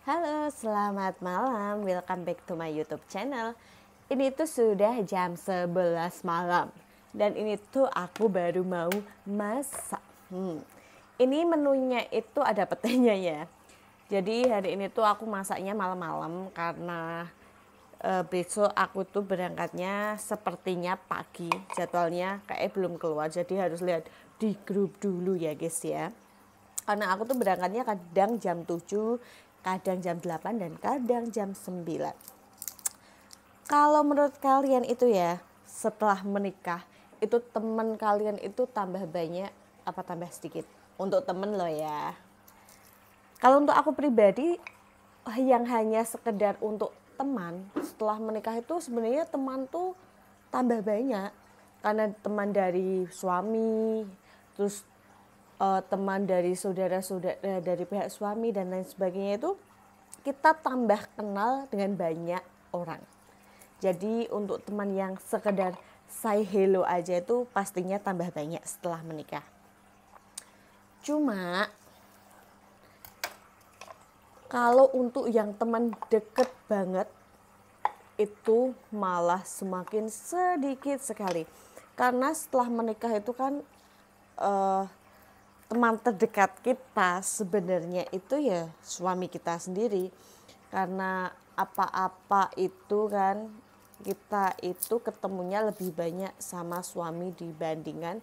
Halo, selamat malam. Welcome back to my YouTube channel. Ini tuh sudah jam 11 malam. Dan ini tuh aku baru mau masak. Ini menunya itu ada petenya ya. Jadi hari ini tuh aku masaknya malam-malam karena besok aku tuh berangkatnya sepertinya pagi. Jadwalnya kayak belum keluar. Jadi harus lihat di grup dulu ya guys ya. Karena aku tuh berangkatnya kadang jam 7, kadang jam 8, dan kadang jam 9. Kalau menurut kalian itu ya, setelah menikah, itu teman kalian itu tambah banyak apa tambah sedikit? Untuk temen loh ya. Kalau untuk aku pribadi, yang hanya sekedar untuk teman, setelah menikah itu sebenarnya teman tuh tambah banyak. Karena teman dari suami, terus teman dari saudara-saudara dari pihak suami dan lain sebagainya itu kita tambah kenal dengan banyak orang. Jadi untuk teman yang sekedar say hello aja itu pastinya tambah banyak setelah menikah. Cuma kalau untuk yang teman deket banget itu malah semakin sedikit sekali. Karena setelah menikah itu kan teman terdekat kita sebenarnya itu ya suami kita sendiri. Karena apa-apa itu kan kita itu ketemunya lebih banyak sama suami dibandingkan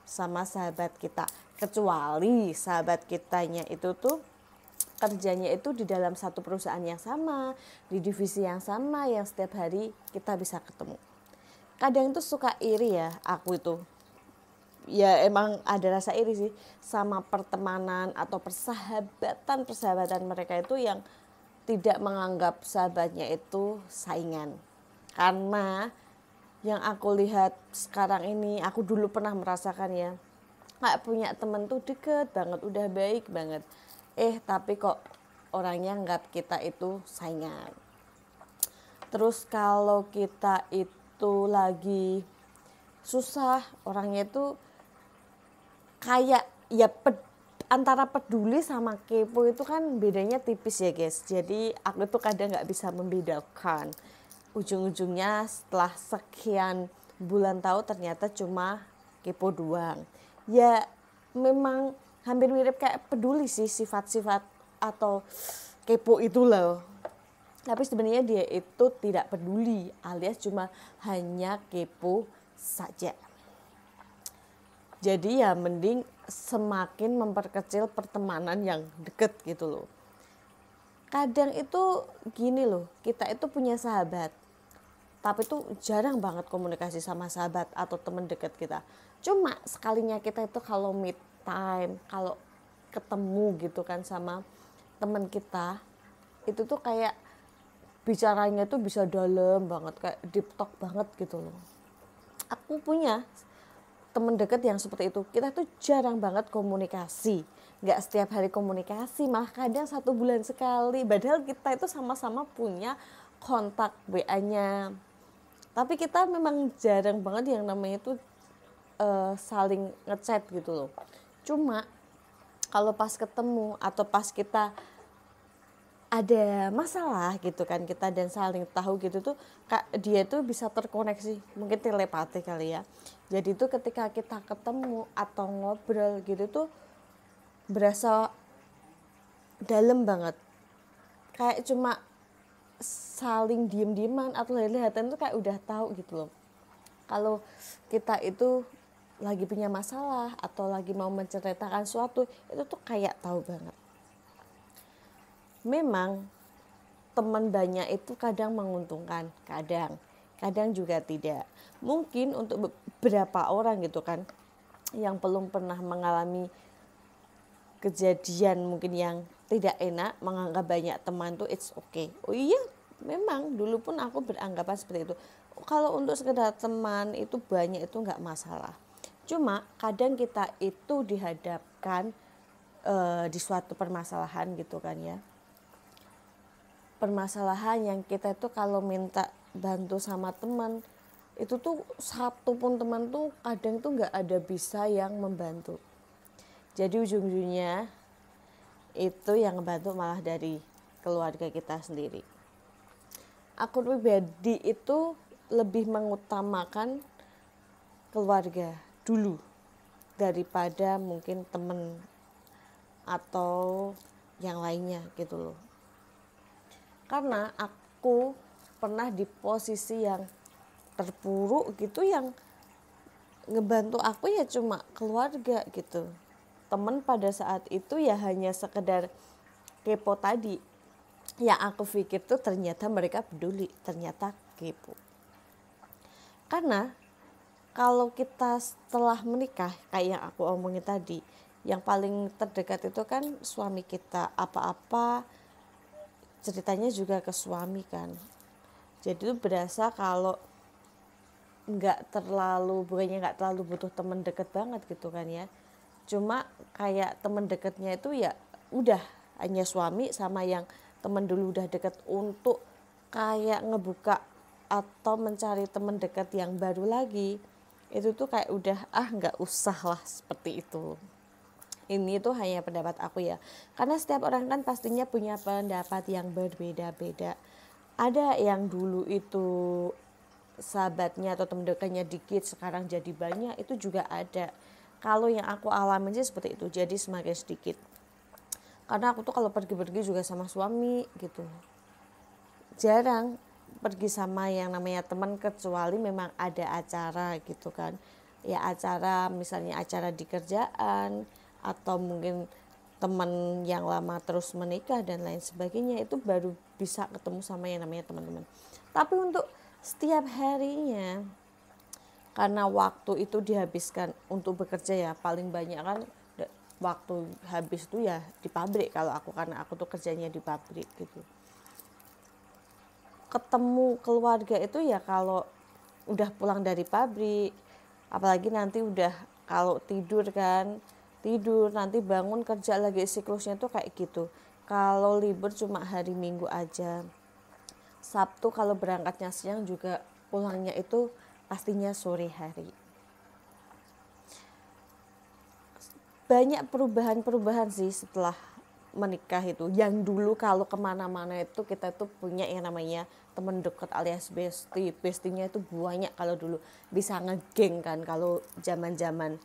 sama sahabat kita. Kecuali sahabat kitanya itu tuh kerjanya itu di dalam satu perusahaan yang sama, di divisi yang sama, yang setiap hari kita bisa ketemu. Kadang tuh suka iri ya aku itu. Ya emang ada rasa iri sih sama pertemanan atau persahabatan mereka itu yang tidak menganggap sahabatnya itu saingan. Karena yang aku lihat sekarang ini, aku dulu pernah merasakan ya, nggak punya temen tuh deket banget, udah baik banget. Tapi kok orangnya anggap kita itu saingan. Terus kalau kita itu lagi susah, orangnya itu kayak ya antara peduli sama kepo itu kan bedanya tipis ya guys. Jadi aku tuh kadang nggak bisa membedakan. Ujung-ujungnya setelah sekian bulan tahu ternyata cuma kepo doang. Ya memang hampir mirip kayak peduli sih sifat-sifat atau kepo itu loh. Tapi sebenarnya dia itu tidak peduli alias cuma hanya kepo saja. Jadi ya mending semakin memperkecil pertemanan yang deket gitu loh. Kadang itu gini loh, kita itu punya sahabat, tapi itu jarang banget komunikasi sama sahabat atau teman deket kita. Cuma sekalinya kita itu kalau meet time, kalau ketemu gitu kan sama teman kita, itu tuh kayak bicaranya tuh bisa dalam banget, kayak deep talk banget gitu loh. Aku punya teman dekat yang seperti itu. Kita tuh jarang banget komunikasi, nggak setiap hari komunikasi, malah kadang 1 bulan sekali, padahal kita itu sama-sama punya kontak WA-nya, tapi kita memang jarang banget yang namanya itu saling ngechat gitu loh. Cuma kalau pas ketemu atau pas kita ada masalah gitu kan kita dan saling tahu gitu tuh dia tuh bisa terkoneksi, mungkin telepati kali ya. Jadi tuh ketika kita ketemu atau ngobrol gitu tuh berasa dalam banget, kayak cuma saling diem-dieman atau lihat-lihatan tuh kayak udah tahu gitu loh kalau kita itu lagi punya masalah atau lagi mau menceritakan suatu, itu tuh kayak tahu banget. Memang teman banyak itu kadang menguntungkan, kadang juga tidak. Mungkin untuk beberapa orang gitu kan yang belum pernah mengalami kejadian mungkin yang tidak enak, menganggap banyak teman tuh it's okay. Oh iya, memang dulu pun aku beranggapan seperti itu. Kalau untuk sekedar teman itu banyak itu nggak masalah. Cuma kadang kita itu dihadapkan di suatu permasalahan gitu kan ya. Permasalahan yang kita itu kalau minta bantu sama teman itu tuh satu pun teman tuh kadang tuh nggak ada bisa yang membantu. Jadi ujung-ujungnya itu yang membantu malah dari keluarga kita sendiri. Aku pribadi itu lebih mengutamakan keluarga dulu daripada mungkin temen atau yang lainnya gitu loh. Karena aku pernah di posisi yang terpuruk gitu, yang ngebantu aku ya cuma keluarga gitu. Temen pada saat itu ya hanya sekedar kepo tadi. Yang aku pikir tuh ternyata mereka peduli, ternyata kepo. Karena kalau kita setelah menikah, kayak yang aku omongin tadi, yang paling terdekat itu kan suami kita, apa-apa ceritanya juga ke suami kan. Jadi itu berasa kalau bukannya nggak terlalu butuh teman deket banget gitu kan ya. Cuma kayak teman deketnya itu ya udah hanya suami sama yang teman dulu udah deket, untuk kayak ngebuka atau mencari teman dekat yang baru lagi. Itu tuh kayak udah nggak usah lah seperti itu. Ini tuh hanya pendapat aku ya, karena setiap orang kan pastinya punya pendapat yang berbeda-beda. Ada yang dulu itu sahabatnya atau teman dekatnya dikit, sekarang jadi banyak, itu juga ada. Kalau yang aku alami sih seperti itu, jadi semakin sedikit. Karena aku tuh kalau pergi-pergi juga sama suami gitu, jarang pergi sama yang namanya teman, kecuali memang ada acara gitu kan ya, acara misalnya acara di kerjaan atau mungkin teman yang lama terus menikah dan lain sebagainya, itu baru bisa ketemu sama yang namanya teman-teman. Tapi untuk setiap harinya, karena waktu itu dihabiskan untuk bekerja ya, paling banyak kan waktu habis itu ya di pabrik kalau aku, karena aku tuh kerjanya di pabrik gitu. Ketemu keluarga itu ya kalau udah pulang dari pabrik, apalagi nanti udah kalau tidur nanti bangun kerja lagi, siklusnya tuh kayak gitu. Kalau libur cuma hari Minggu aja, Sabtu kalau berangkatnya siang juga pulangnya itu pastinya sore hari. Banyak perubahan sih setelah menikah itu. Yang dulu kalau kemana-mana itu kita tuh punya yang namanya temen dekat alias bestinya itu banyak. Kalau dulu bisa ngegeng kan, kalau zaman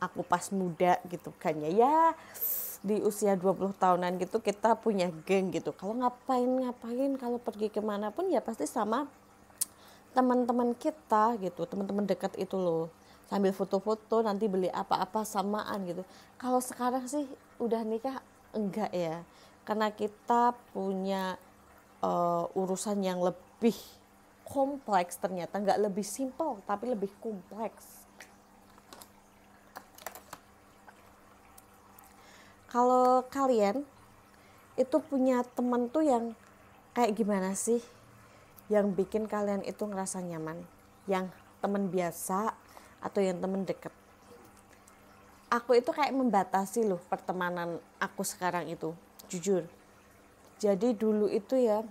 aku pas muda gitu kan ya di usia 20 tahunan gitu kita punya geng gitu. Kalau ngapain kalau pergi kemana pun ya pasti sama teman-teman kita gitu, teman-teman dekat itu loh, sambil foto-foto, nanti beli apa-apa samaan gitu. Kalau sekarang sih udah nikah enggak ya, karena kita punya urusan yang lebih kompleks, ternyata nggak lebih simpel tapi lebih kompleks. Kalau kalian itu punya teman tuh yang kayak gimana sih, yang bikin kalian itu ngerasa nyaman, yang teman biasa atau yang teman deket? Aku itu kayak membatasi loh pertemanan aku sekarang itu, jujur. Jadi dulu itu ya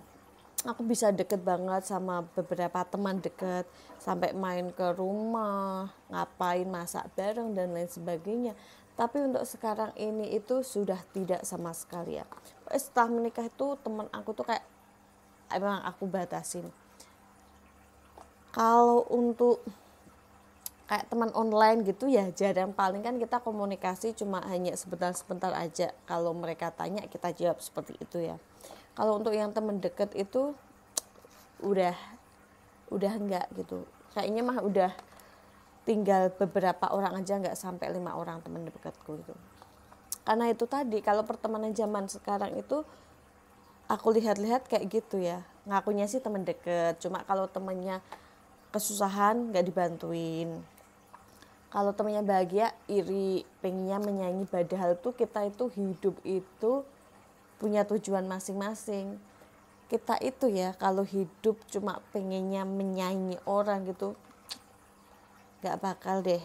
aku bisa deket banget sama beberapa teman deket, sampai main ke rumah, ngapain, masak bareng dan lain sebagainya. Tapi untuk sekarang ini itu sudah tidak sama sekali ya. Setelah menikah itu teman aku tuh kayak emang aku batasin. Kalau untuk kayak teman online gitu ya jarang, paling kan kita komunikasi cuma hanya sebentar-sebentar aja, kalau mereka tanya kita jawab seperti itu ya. Kalau untuk yang teman deket itu udah enggak gitu, kayaknya mah udah tinggal beberapa orang aja, nggak sampai 5 orang teman dekatku itu. Karena itu tadi, kalau pertemanan zaman sekarang itu aku lihat-lihat kayak gitu ya, ngakunya sih teman deket, cuma kalau temennya kesusahan nggak dibantuin, kalau temennya bahagia iri, pengennya menyanyi. Padahal tuh kita itu hidup itu punya tujuan masing-masing. Kita itu ya kalau hidup cuma pengennya menyanyi orang gitu, gak bakal deh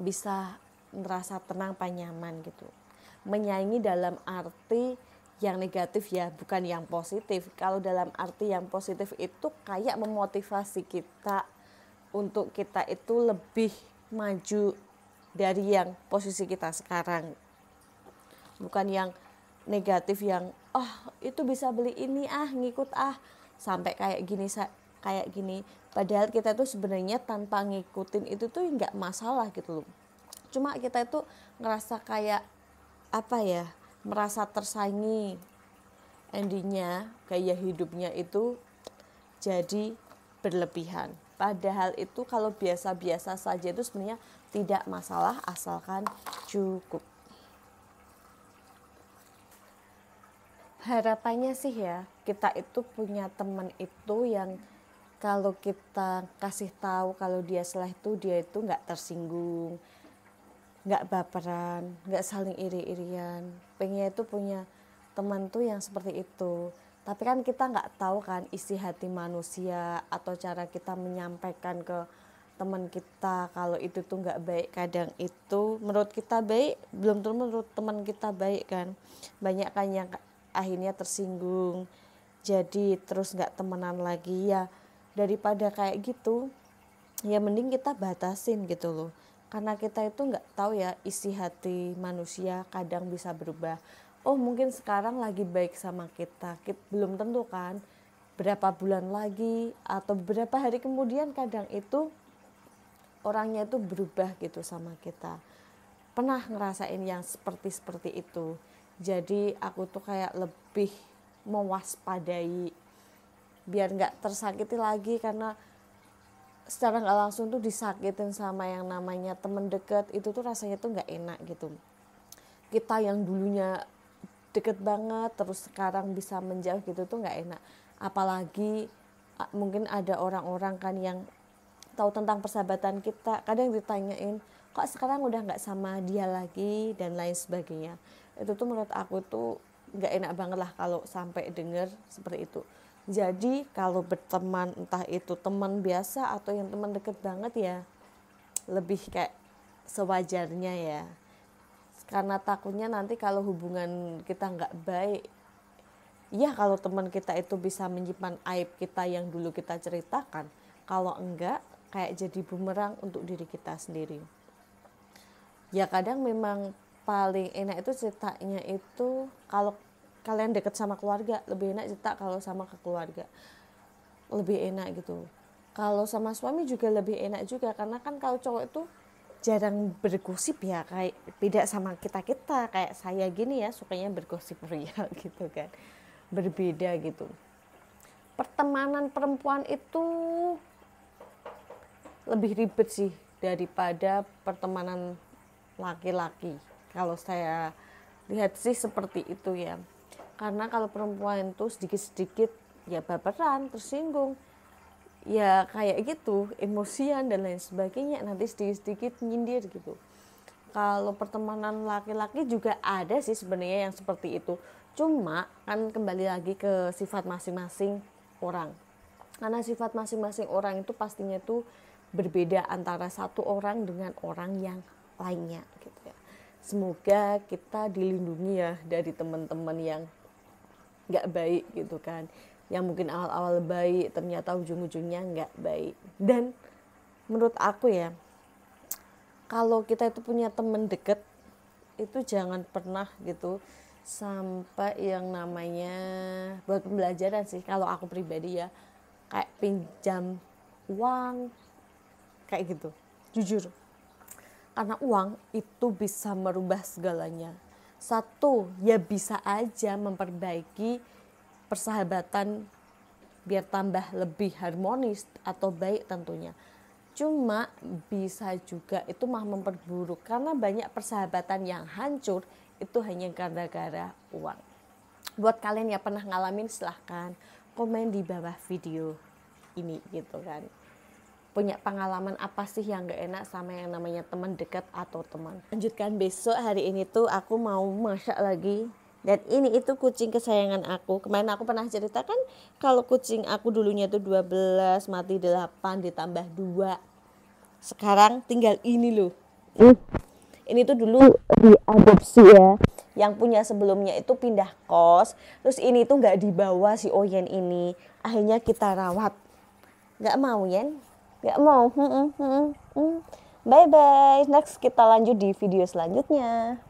bisa merasa tenang, nyaman gitu. Menyanyi dalam arti yang negatif ya, bukan yang positif. Kalau dalam arti yang positif itu kayak memotivasi kita untuk kita itu lebih maju dari yang posisi kita sekarang. Bukan yang negatif yang oh itu bisa beli ini ngikut sampai kayak gini. Padahal kita tuh sebenarnya tanpa ngikutin itu tuh nggak masalah gitu loh. Cuma kita itu ngerasa kayak apa ya, merasa tersaingi, endingnya gaya hidupnya itu jadi berlebihan. Padahal itu kalau biasa-biasa saja itu sebenarnya tidak masalah asalkan cukup. Harapannya sih ya, kita itu punya teman itu yang kalau kita kasih tahu kalau dia salah itu dia itu nggak tersinggung, nggak baperan, nggak saling iri-irian. Pengen itu punya teman tuh yang seperti itu. Tapi kan kita nggak tahu kan isi hati manusia atau cara kita menyampaikan ke teman kita kalau itu tuh nggak baik. Kadang itu menurut kita baik, belum tentu menurut teman kita baik kan. Banyak kan yang akhirnya tersinggung, jadi terus nggak temenan lagi. Ya daripada kayak gitu, ya mending kita batasin gitu loh, karena kita itu nggak tahu ya isi hati manusia, kadang bisa berubah. Oh mungkin sekarang lagi baik sama kita belum tentu kan berapa bulan lagi atau berapa hari kemudian kadang itu orangnya itu berubah gitu sama kita. Pernah ngerasain yang seperti itu. Jadi aku tuh kayak lebih mewaspadai biar nggak tersakiti lagi, karena secara nggak langsung tuh disakitin sama yang namanya temen deket itu tuh rasanya tuh nggak enak gitu. Kita yang dulunya deket banget terus sekarang bisa menjauh gitu tuh nggak enak. Apalagi mungkin ada orang-orang kan yang tahu tentang persahabatan kita, kadang ditanyain kok sekarang udah nggak sama dia lagi dan lain sebagainya. Itu tuh menurut aku tuh nggak enak banget lah kalau sampai denger seperti itu. Jadi kalau berteman, entah itu teman biasa atau yang teman deket banget ya lebih kayak sewajarnya ya, karena takutnya nanti kalau hubungan kita nggak baik ya, kalau teman kita itu bisa menyimpan aib kita yang dulu kita ceritakan, kalau enggak kayak jadi bumerang untuk diri kita sendiri. Ya kadang memang paling enak itu ceritanya itu kalau kalian deket sama keluarga, lebih enak cerita kalau sama ke keluarga, lebih enak gitu. Kalau sama suami juga lebih enak juga, karena kan kalau cowok itu jarang bergosip ya, kayak beda sama kita kayak saya gini ya sukanya bergosip ria gitu kan, berbeda gitu. Pertemanan perempuan itu lebih ribet sih daripada pertemanan laki-laki. Kalau saya lihat sih seperti itu ya. Karena kalau perempuan itu sedikit-sedikit ya baperan, tersinggung, ya kayak gitu, emosian dan lain sebagainya, nanti sedikit-sedikit nyindir gitu. Kalau pertemanan laki-laki juga ada sih sebenarnya yang seperti itu. Cuma kan kembali lagi ke sifat masing-masing orang. Karena sifat masing-masing orang itu pastinya itu berbeda antara satu orang dengan orang yang lainnya gitu ya. Semoga kita dilindungi ya dari teman-teman yang nggak baik gitu kan, yang mungkin awal-awal baik ternyata ujung-ujungnya nggak baik. Dan menurut aku ya, kalau kita itu punya teman deket itu jangan pernah gitu sampai yang namanya buat pembelajaran sih, kalau aku pribadi ya, kayak pinjam uang kayak gitu, jujur. Karena uang itu bisa merubah segalanya. Satu, ya bisa aja memperbaiki persahabatan biar tambah lebih harmonis atau baik tentunya. Cuma bisa juga itu mah memperburuk, karena banyak persahabatan yang hancur itu hanya gara-gara uang. Buat kalian yang pernah ngalamin silahkan komen di bawah video ini gitu kan. Punya pengalaman apa sih yang gak enak sama yang namanya teman dekat atau teman. Lanjutkan besok. Hari ini tuh aku mau masak lagi. Dan ini itu kucing kesayangan aku. Kemarin aku pernah ceritakan kalau kucing aku dulunya tuh 12, mati 8 ditambah 2. Sekarang tinggal ini loh. Ini tuh dulu diadopsi ya. Yang punya sebelumnya itu pindah kos. Terus ini tuh gak dibawa si Oyen ini. Akhirnya kita rawat. Gak mau Yen. Gak mau. Bye bye. Next kita lanjut di video selanjutnya.